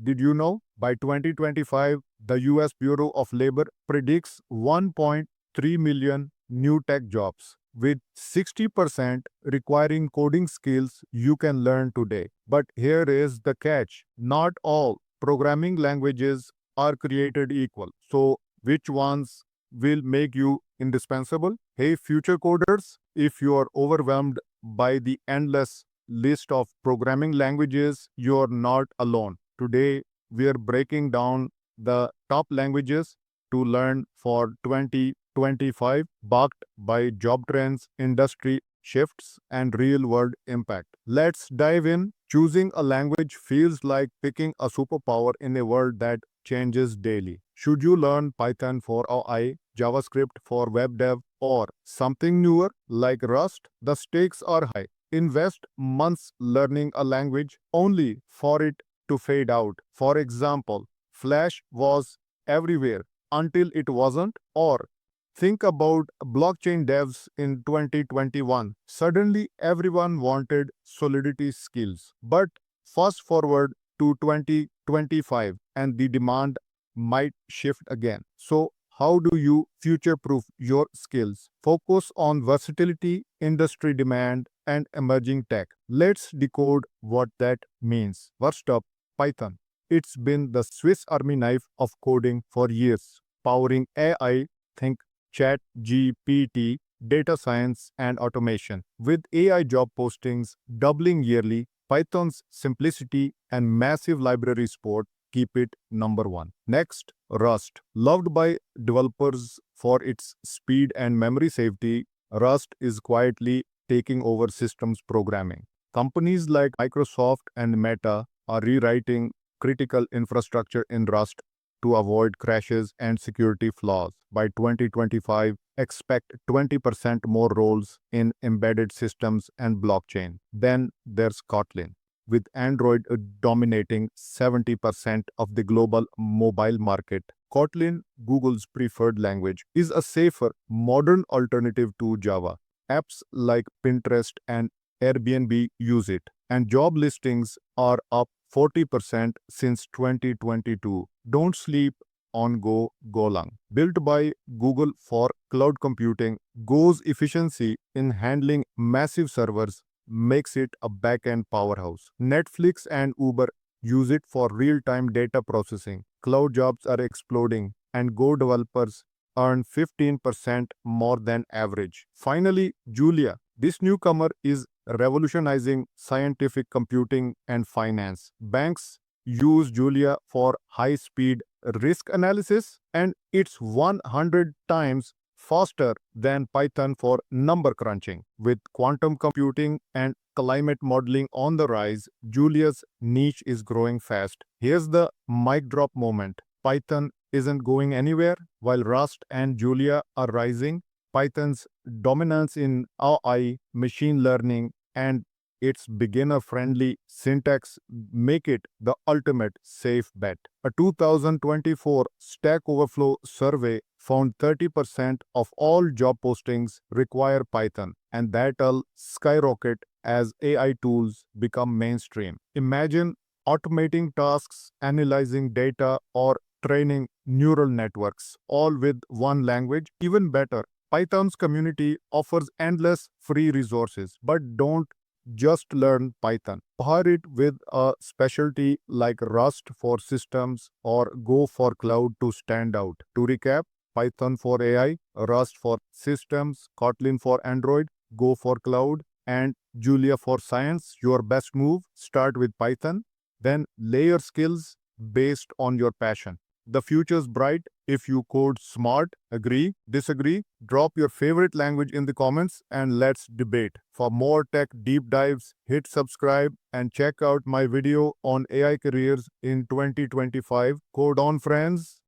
Did you know? By 2025, the US Bureau of Labor predicts 1.3 million new tech jobs, with 60% requiring coding skills you can learn today. But here is the catch: not all programming languages are created equal. So, which ones will make you indispensable? Hey, future coders, if you are overwhelmed by the endless list of programming languages, you're not alone. Today, we are breaking down the top languages to learn for 2025, backed by job trends, industry shifts, and real world impact. Let's dive in. Choosing a language feels like picking a superpower in a world that changes daily. Should you learn Python for AI, JavaScript for web dev, or something newer like Rust? The stakes are high. Invest months learning a language only for it to fade out. For example, Flash was everywhere until it wasn't, or think about blockchain devs in 2021. Suddenly, everyone wanted Solidity skills. But fast forward to 2025, and the demand might shift again. So, how do you future proof your skills? Focus on versatility, industry demand, and emerging tech. Let's decode what that means. First up, Python. It's been the Swiss Army knife of coding for years, powering AI. Think Chat GPT, data science, and automation. With AI job postings doubling yearly, Python's simplicity and massive library support keep it number one. Next, Rust. Loved by developers for its speed and memory safety, Rust is quietly taking over systems programming. Companies like Microsoft and Meta are rewriting critical infrastructure in Rust to avoid crashes and security flaws. By 2025, expect 20% more roles in embedded systems and blockchain. Then there's Kotlin, with Android dominating 70% of the global mobile market. Kotlin, Google's preferred language, is a safer, modern alternative to Java. Apps like Pinterest and Airbnb use it, and job listings are up 40% since 2022. Don't sleep on Golang. Built by Google for cloud computing, Go's efficiency in handling massive servers makes it a backend powerhouse. Netflix and Uber use it for real-time data processing. Cloud jobs are exploding, and Go developers earn 15% more than average. Finally, Julia. This newcomer is revolutionizing scientific computing and finance. Banks use Julia for high speed risk analysis, and it's 100 times faster than Python for number crunching. With quantum computing and climate modeling on the rise, Julia's niche is growing fast. Here's the mic drop moment. Python isn't going anywhere while Rust and Julia are rising. Python's dominance in AI, machine learning, and its beginner-friendly syntax make it the ultimate safe bet. A 2024 Stack Overflow survey found 30% of all job postings require Python, and that'll skyrocket as AI tools become mainstream. Imagine automating tasks, analyzing data, or training neural networks, all with one language. Even better, Python's community offers endless free resources, but don't just learn Python. Pair it with a specialty like Rust for systems or Go for cloud to stand out. To recap, Python for AI, Rust for systems, Kotlin for Android, Go for cloud, and Julia for science. Your best move: start with Python, then layer skills based on your passion. The future's bright if you code smart. Agree? Disagree? Drop your favorite language in the comments and let's debate. For more tech deep dives, hit subscribe and check out my video on AI careers in 2025. Code on, friends!